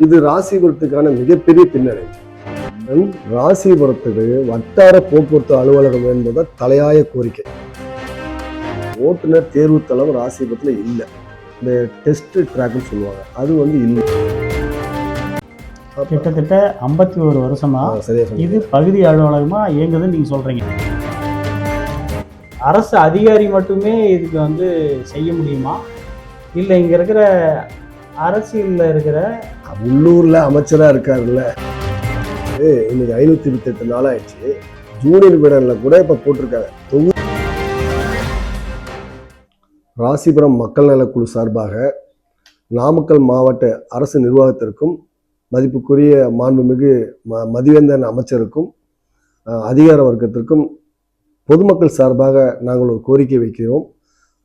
இது ராசிபுரத்துக்கான மிகப்பெரிய பின்னடைவு. ராசிபுரத்துக்கு வட்டார போக்குவரத்து அலுவலகம் என்பது தலையாய கோரிக்கை. ஓட்டுநர் தேர்வு தளம் ராசிபுரத்தில் இல்லை. இந்த டெஸ்ட் ட்ராக்னு சொல்லுவாங்க, அது இல்லை. கிட்டத்தட்ட 51 வருஷமா இது பகுதி அலுவலகமா இயங்குதுன்னு நீங்க சொல்றீங்க. அரசு அதிகாரி மட்டுமே இதுக்கு செய்ய முடியுமா, இல்லை இங்க இருக்கிற அரசியல்ல இருக்கிற உள்ளூர்ல அமைச்சரா இருக்காருல்ல, இன்னைக்கு 528 நாள் ஆயிடுச்சு. ஜூனியர் விடன்ல கூட இப்ப போட்டிருக்காங்க. ராசிபுரம் மக்கள் நலக்குழு சார்பாக நாமக்கல் மாவட்ட அரசு நிர்வாகத்திற்கும் மதிப்புக்குரிய மாண்புமிகு மதிவேந்தன் அமைச்சருக்கும் அதிகார வர்க்கத்திற்கும் பொதுமக்கள் சார்பாக நாங்கள் ஒரு கோரிக்கை வைக்கிறோம்.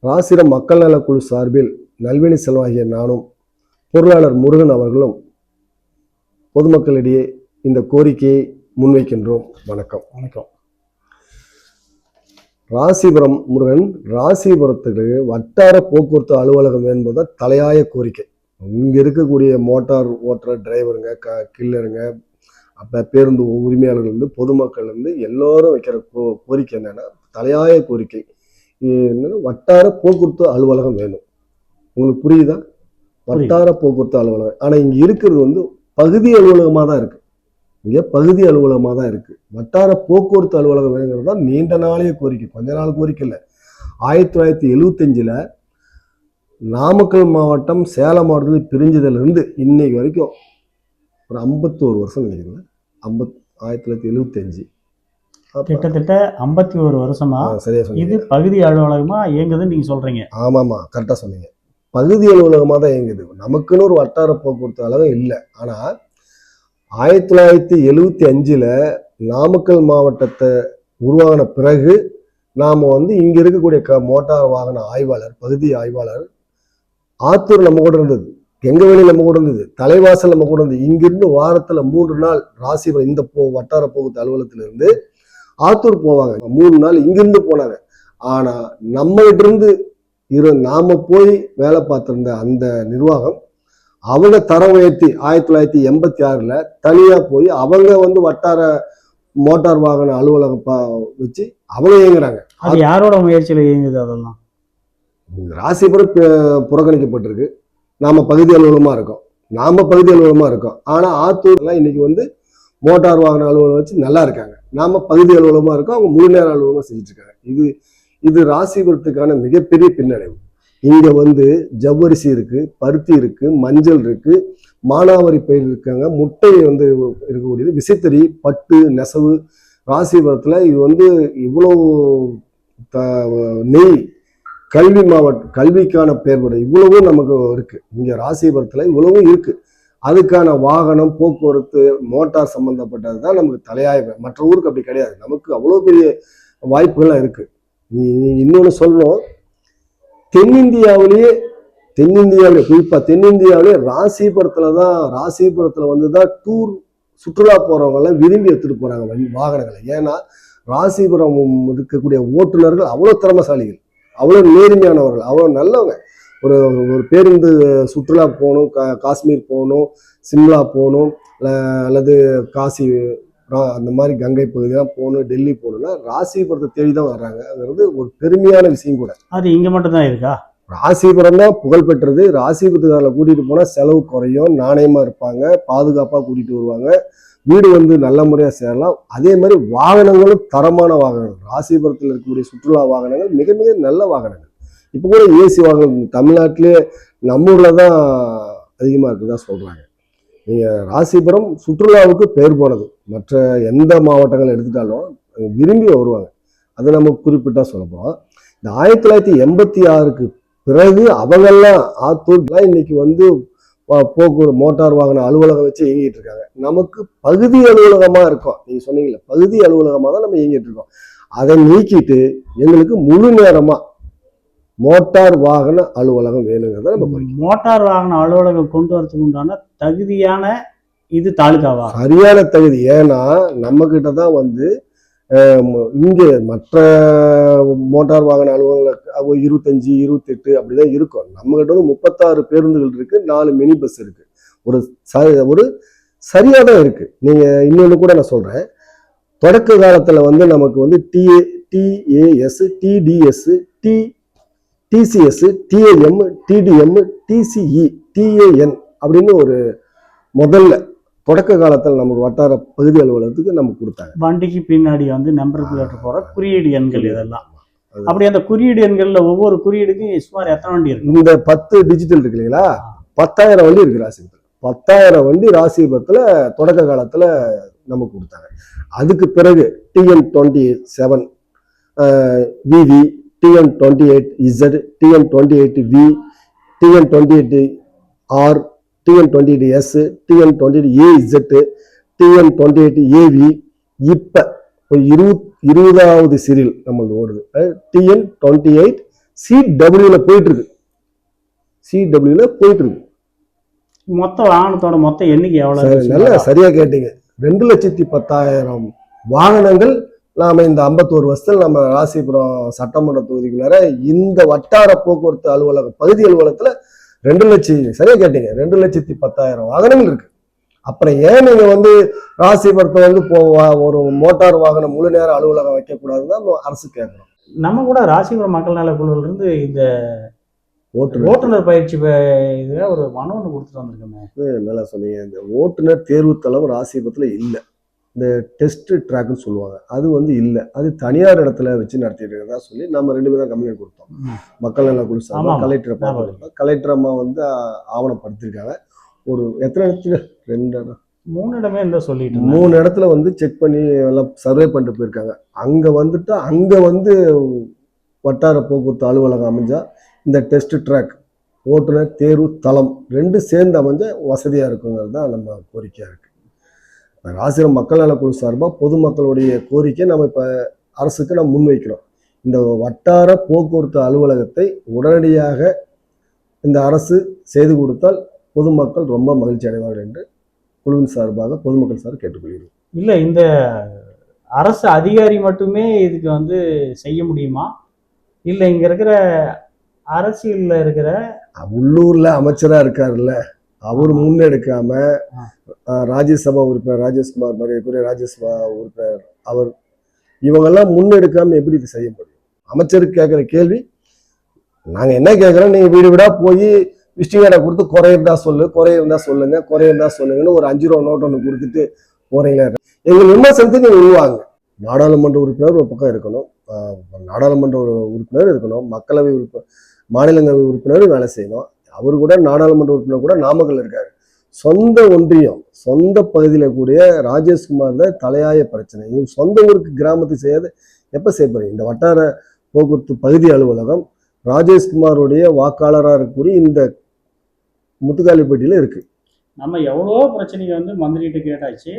ராசிபுரம் மக்கள் நலக்குழு சார்பில் நல்வேணி செல்வாகிய நானும் பொருளாளர் முருகன் அவர்களும் பொதுமக்களிடையே இந்த கோரிக்கையை முன்வைக்கின்றோம். வணக்கம். வணக்கம். ராசிபுரம் முருகன், ராசிபுரத்துக்கு வட்டார போக்குவரத்து அலுவலகம் என்பது தலையாய கோரிக்கை. இங்க இருக்கக்கூடிய மோட்டார் ஓட்டுற டிரைவருங்க, கில்லருங்க, பேருந்து உரிமையாளர்கள் பொதுமக்கள் எல்லோரும் வைக்கிற கோரிக்கை என்னன்னா, தலையாய கோரிக்கை என்னன்னா, வட்டார போக்குவரத்து அலுவலகம் வேணும். உங்களுக்கு புரியுதா? வட்டார போக்குவரத்து அலுவலகம். ஆனா இங்க இருக்கிறது பகுதி அலுவலகமா தான் இருக்கு. இங்க பகுதி அலுவலகமா தான் இருக்கு. வட்டார போக்குவரத்து அலுவலகம் வேணுங்கிறது தான் நீண்ட நாளைய கோரிக்கை, கொஞ்ச நாள் கோரிக்கை இல்லை. 1975 நாமக்கல் மாவட்டம் சேலம் மாவட்டத்தில் பிரிஞ்சதுல இருந்து இன்னைக்கு வரைக்கும் ஒரு 51 வருஷம் நினைக்கிறேன். 1975 கிட்டத்தட்ட 51 வருஷமா சரியா சொன்னீங்க. இது பகுதி அலுவலகமா இயங்குதுன்னு நீங்க சொல்றீங்க. ஆமாமா, கரெக்டா சொன்னீங்க. பகுதி அலுவலகமா தான் இயங்குது. நமக்குன்னு ஒரு வட்டார போக்குவரத்து அலுவலகம் இல்லை. ஆனா 1975 நாமக்கல் மாவட்டத்தை உருவான பிறகு நாம இங்க இருக்கக்கூடிய மோட்டார் வாகன ஆய்வாளர், பகுதி ஆய்வாளர் ஆத்தூர் நம்ம கூட இருந்தது, கெங்கவேலி நம்ம கூட இருந்தது, தலைவாசல் நம்ம கூட இருந்தது. இங்கிருந்து வாரத்துல 3 நாள் ராசிபுரம் இந்த வட்டார போக்குவரத்து அலுவலகத்துல இருந்து ஆத்தூர் போவாங்க. 3 நாள் இங்கிருந்து போனாங்க. ஆனா நம்மகிட்ட இருந்து நாம போய் வேலை பார்த்திருந்த அந்த நிர்வாகம் அவங்க தரம் உயர்த்தி 1986 தனியா போய் அவங்க வட்டார மோட்டார் வாகன அலுவலகம் வச்சு அவங்க இயங்குறாங்க. அது யாரோட முயற்சியில இயங்குது? அதெல்லாம் ராசிபுரம் புறக்கணிக்கப்பட்டிருக்கு. நாம பகுதி அலுவலகமா இருக்கோம். ஆனா ஆத்தூர்லாம் இன்னைக்கு மோட்டார் வாகன அலுவலகம் வச்சு நல்லா இருக்காங்க. நாம பகுதி அலுவலகமா இருக்கோம், அவங்க முழு நேர அலுவலகமா செஞ்சுட்டு இருக்காங்க. இது ராசிபுரத்துக்கான மிகப்பெரிய பின்னடைவு. இங்க ஜவ்வரிசி இருக்கு, பருத்தி இருக்கு, மஞ்சள் இருக்கு, மானாவாரி பயிர் இருக்காங்க, முட்டை இருக்கக்கூடியது, விசைத்தறி, பட்டு, நெசவு. ராசிபுரத்துல இது இவ்வளவு நெய், கல்வி மாவட்டம், கல்விக்கான பெயர்பட இவ்வளவும் நமக்கு இருக்கு. இங்க ராசிபுரத்துல இவ்வளவும் இருக்கு. அதுக்கான வாகனம், போக்குவரத்து, மோட்டார் சம்பந்தப்பட்டது தான் நமக்கு தலையாய. மற்ற ஊருக்கு அப்படி கிடையாது. நமக்கு அவ்வளவு பெரிய வாய்ப்புகள்லாம் இருக்கு. இன்னொன்னு சொல்லணும், தென்னிந்தியாவிலேயே குறிப்பா தென்னிந்தியாவிலேயே ராசிபுரத்துல தான் டூர் சுற்றுலா போறவங்க எல்லாம் விரும்பி எடுத்துட்டு போறாங்க வாகனங்களை. ஏன்னா ராசிபுரம் இருக்கக்கூடிய ஓட்டுநர்கள் அவ்வளவு திறமசாலிகள், அவ்வளவு நேர்மையானவர்கள், அவ்வளவு நல்லவங்க. ஒரு பேருந்து சுற்றுலா போகணும், காஷ்மீர் போகணும், சிம்லா போகணும், அல்லது காசி அந்த மாதிரி கங்கை பகுதியெல்லாம் போகணும், டெல்லி போகணும்னா ராசிபுரத்தை தேடி தான் வர்றாங்க. அது ஒரு பெருமையான விஷயம் கூட. அது இங்க மட்டும் தான் இருக்கா? ராசிபுரம் தான் புகழ் பெற்றது. ராசிபுரத்துக்காரில் கூட்டிட்டு போனா செலவு குறையும், நாணயமா இருப்பாங்க, பாதுகாப்பா கூட்டிட்டு வருவாங்க, வீடு நல்ல முறையா சேரலாம். அதே மாதிரி வாகனங்களும் தரமான வாகனங்கள். ராசிபுரத்தில் இருக்கக்கூடிய சுற்றுலா வாகனங்கள் மிக மிக நல்ல வாகனங்கள். இப்போ கூட ஏசி வாகனம் தமிழ்நாட்டிலே நம்ம ஊர்ல தான் அதிகமா இருக்குதான் சொல்றாங்க. நீங்க ராசிபுரம் சுற்றுலாவுக்கு பெயர் போனது. மற்ற எந்த மாவட்டங்கள் எடுத்துட்டாலும் விரும்பி வருவாங்க. அதை நம்ம குறிப்பிட்டா சொல்லப்போம். இந்த 1986 பிறகு அவங்கெல்லாம் ஆத்தூர்லாம் இன்னைக்கு போக்குவரத்து மோட்டார் வாகன அலுவலகம் வச்சு இயங்கிட்டு இருக்காங்க. நமக்கு பகுதி அலுவலகமா இருக்கோம். நீங்க சொன்னீங்கல்ல, பகுதி அலுவலகமா தான் நம்ம இயங்கிட்டு இருக்கோம். அதை நீக்கிட்டு எங்களுக்கு முழு நேரமா மோட்டார் வாகன அலுவலகம் வேணுங்கிறத நம்ம மோட்டார் வாகன அலுவலகம் கொண்டு வரதுக்கு உண்டான தகுதியான இது தாலுகாவா? சரியான தகுதி. ஏன்னா நம்ம கிட்ட தான் இங்க மற்ற மோட்டார் வாகன அலுவலகம் 25, 28 அப்படிதான் இருக்கும். நம்ம கிட்ட 36 பேருந்துகள் இருக்கு, 4 மினி பஸ் இருக்கு. ஒரு சரியாக தான் இருக்கு. நீங்க இன்னொன்று கூட நான் சொல்றேன். தொடக்க காலத்துல வந்து நமக்கு வந்து TAS, TDS, TCS, TAM, TDM, TCE, TAN அப்படின்னு ஒரு முதல்ல தொடக்க காலத்தில் நமக்கு வட்டார பகுதி அலுவலகத்துக்கு நமக்கு கொடுத்தாங்க. வண்டிக்கு பின்னாடி வந்து நம்பர் பிளேட் போற குறியீடு எண்கள் இதெல்லாம். அப்படி அந்த குறியீடு எண்கள்ல ஒவ்வொரு குறியீடுக்கும் சுமார் எத்தனை வண்டி இருக்கு? இந்த 10 டிஜிட்டல் இருக்கு இல்லைங்களா, 10,000 வண்டி இருக்கு ராசிபுரத்தில். 10,000 வண்டி ராசிபுரத்துல தொடக்க காலத்துல நமக்கு கொடுத்தாங்க. அதுக்கு பிறகு TN27 விவி, TN28Z, TN28V, TN28R, TN28S, TN28AZ, TN28AV, இப்ப ஒரு 20வது சீரியல் நம்மளுக்கு ஓடுது. TN28 CWல போயிட்டு இருக்கு. மொத்த வாகனத்தோட மொத்த எண்ணிக்கை எவ்வளவு? நல்லா சரியா கேட்டீங்க. 2,10,000 வாகனங்கள் நாம இந்த 51 வருஷத்துல நம்ம ராசிபுரம் சட்டமன்ற தொகுதிக்குள்ளார இந்த வட்டார போக்குவரத்து அலுவலகம் பகுதி அலுவலகத்துல 2 லட்சம், சரியா கேட்டீங்க, 2,10,000 வாகனங்கள் இருக்கு. அப்புறம் ஏன் நீங்க வந்து ராசிபுரத்தை வந்து ஒரு மோட்டார் வாகனம் முழு நேர அலுவலகம் வைக்கக்கூடாதுன்னு அரசு கேட்கணும். நம்ம கூட ராசிபுரம் மக்கள் நல குழுல இருந்து இந்த ஓட்டுநர் பயிற்சி இதுல ஒரு மனு ஒன்று கொடுத்துட்டு வந்திருக்கோமே. நல்லா சொன்னீங்க. இந்த ஓட்டுநர் தேர்வு தளம் ராசிபுரத்துல இல்லை. இந்த டெஸ்ட் ட்ராக்னு சொல்லுவாங்க, அது வந்து இல்லை. அது தனியார் இடத்துல வச்சு நடத்திட்டு இருக்கிறதா சொல்லி நம்ம 2 பேரும் கம்ப்ளைண்ட் கொடுத்தோம். மக்கள் நல குழு சார்பா கலெக்டர் அப்பா கொடுத்தோம். கலெக்டர் அம்மா வந்து ஆவணப்படுத்திருக்காங்க. ஒரு எத்தனை இடத்துல 3 இடமே இருந்தா சொல்லிட்டு 3 இடத்துல வந்து செக் பண்ணி எல்லாம் சர்வே பண்ணிட்டு போயிருக்காங்க. அங்க வந்துட்டு அங்க வந்து வட்டார போக்குவரத்து அலுவலகம் அமைஞ்சா இந்த டெஸ்ட் ட்ராக் ஓட்டுநர் தேர்வு தளம் 2 சேர்ந்து அமைஞ்ச வசதியா இருக்குங்கிறது தான் நம்ம கோரிக்கையா இருக்கு. ராசிபுரம் மக்கள் நல குழு சார்பாக பொதுமக்களுடைய கோரிக்கை நம்ம இப்ப அரசுக்கு நம்ம முன்வைக்கிறோம். இந்த வட்டார போக்குவரத்து அலுவலகத்தை உடனடியாக இந்த அரசு செய்து கொடுத்தால் பொதுமக்கள் ரொம்ப மகிழ்ச்சி அடைவார்கள் என்று குழுவின் சார்பாக பொதுமக்கள் சார் கேட்டுக்கொள்கிறோம். இல்லை, இந்த அரசு அதிகாரி மட்டுமே இதுக்கு வந்து செய்ய முடியுமா? இல்லை இங்க இருக்கிற அரசியல்ல இருக்கிற உள்ளூர்ல அமைச்சரா இருக்காருல்ல, அவர் முன்னெடுக்காம ராஜ்யசபா உறுப்பினர் ராஜேஷ்குமார், மரியாதைக்குரிய ராஜ்யசபா உறுப்பினர் அவர், இவங்கெல்லாம் முன்னெடுக்காம எப்படி இது செய்ய முடியும்? அமைச்சருக்கு கேட்குற கேள்வி நாங்க என்ன கேட்குறோம், நீங்க வீடு வீடா போய் விசிட்டிங் கார்டை கொடுத்து குறையிருந்தா சொல்லுங்கன்னு ஒரு 5 ரூபா நோட் ஒன்று கொடுத்துட்டு போறீங்களா? எங்க விமர்சனத்துக்கு நீங்க உருவாங்க. நாடாளுமன்ற உறுப்பினர் ஒரு பக்கம் இருக்கணும், நாடாளுமன்ற உறுப்பினர் இருக்கணும், மக்களவை உறுப்பினர், மாநிலங்களவை உறுப்பினரும் வேலை செய்யணும். அவரு கூட நாடாளுமன்ற உறுப்பினர் கூட நாமக்கல் இருக்காரு. சொந்த ஒன்றியம் சொந்த பகுதியில கூடிய ராஜேஷ்குமார் தான் தலையாய பிரச்சனை. நீங்க சொந்த ஊருக்கு கிராமத்துக்கு செய்யாத எப்ப செய்ய போறீங்க? இந்த வட்டார போக்குவரத்து பகுதி அலுவலகம் ராஜேஷ்குமாருடைய வாக்காளராக இருக்கக்கூடிய இந்த முத்துக்காலிப்பட்டியில இருக்கு. நம்ம எவ்வளவோ பிரச்சனைக்கு வந்து மந்திரிகிட்ட கேட்டாச்சு.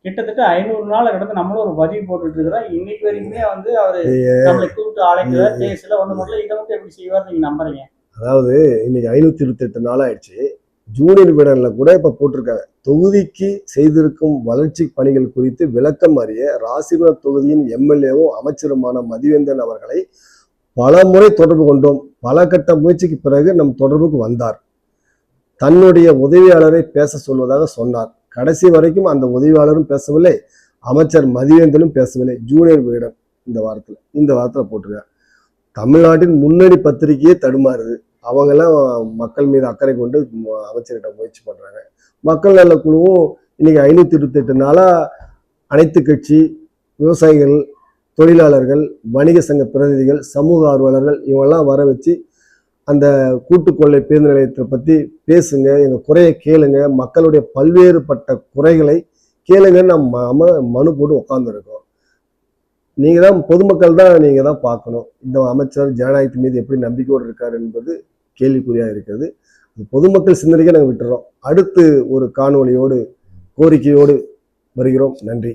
கிட்டத்தட்ட 500 நாள் கிடந்து நம்மளும் ஒரு பதிவு போட்டுட்டு இருக்கிறோம். இன்னைக்கு வரைக்குமே வந்து அவரு நம்மளை கூப்பிட்டு அழைக்கிறார், பேசல, ஒண்ணு மட்டும் இதை மட்டும் எப்படி செய்வார் நீங்க நம்புறீங்க? அதாவது இன்னைக்கு 528 நாள் ஆயிடுச்சு. ஜூனியர் விடன்ல கூட இப்ப போட்டிருக்காங்க, தொகுதிக்கு செய்திருக்கும் வளர்ச்சி பணிகள் குறித்து விளக்கம் அறிய ராசிபுரம் தொகுதியின் எம்எல்ஏவும் அமைச்சருமான மதிவேந்தன் அவர்களை பல முறை தொடர்பு கொண்டோம். பல கட்ட முயற்சிக்கு பிறகு நம் தொடர்புக்கு வந்தார். தன்னுடைய உதவியாளரை பேச சொல்வதாக சொன்னார். கடைசி வரைக்கும் அந்த உதவியாளரும் பேசவில்லை, அமைச்சர் மதிவேந்தனும் பேசவில்லை. ஜூனியர் விகடன் இந்த வாரத்துல போட்டிருக்காங்க. தமிழ்நாட்டின் முன்னணி பத்திரிகையே தடுமாறுது. அவங்கெல்லாம் மக்கள் மீது அக்கறை கொண்டு அமைச்சர்கிட்ட முயற்சி பண்றாங்க. மக்கள் நல குழுவும் இன்னைக்கு 528 நாளா அனைத்து கட்சி, விவசாயிகள், தொழிலாளர்கள், வணிக சங்க பிரதிநிதிகள், சமூக ஆர்வலர்கள் இவங்கெல்லாம் வர வச்சு அந்த கூட்டுக்கொள்ளை பேருந்து நிலையத்தை பத்தி பேசுங்க, எங்க குறையை கேளுங்க, மக்களுடைய பல்வேறுபட்ட குறைகளை கேளுங்கன்னு நம்ம மனு போட்டு உட்கார்ந்துருக்கோம். நீங்க தான் பொதுமக்கள் தான் நீங்க தான் பார்க்கணும், இந்த அமைச்சர் ஜனநாயகத்தின் மீது எப்படி நம்பிக்கையோடு இருக்காரு என்பது கேள்விக்குறியா இருக்கிறது. பொதுமக்கள் சிந்தனைக்கு நாங்கள் விட்டுறோம். அடுத்து ஒரு காணொளியோடு கோரிக்கையோடு வருகிறோம். நன்றி.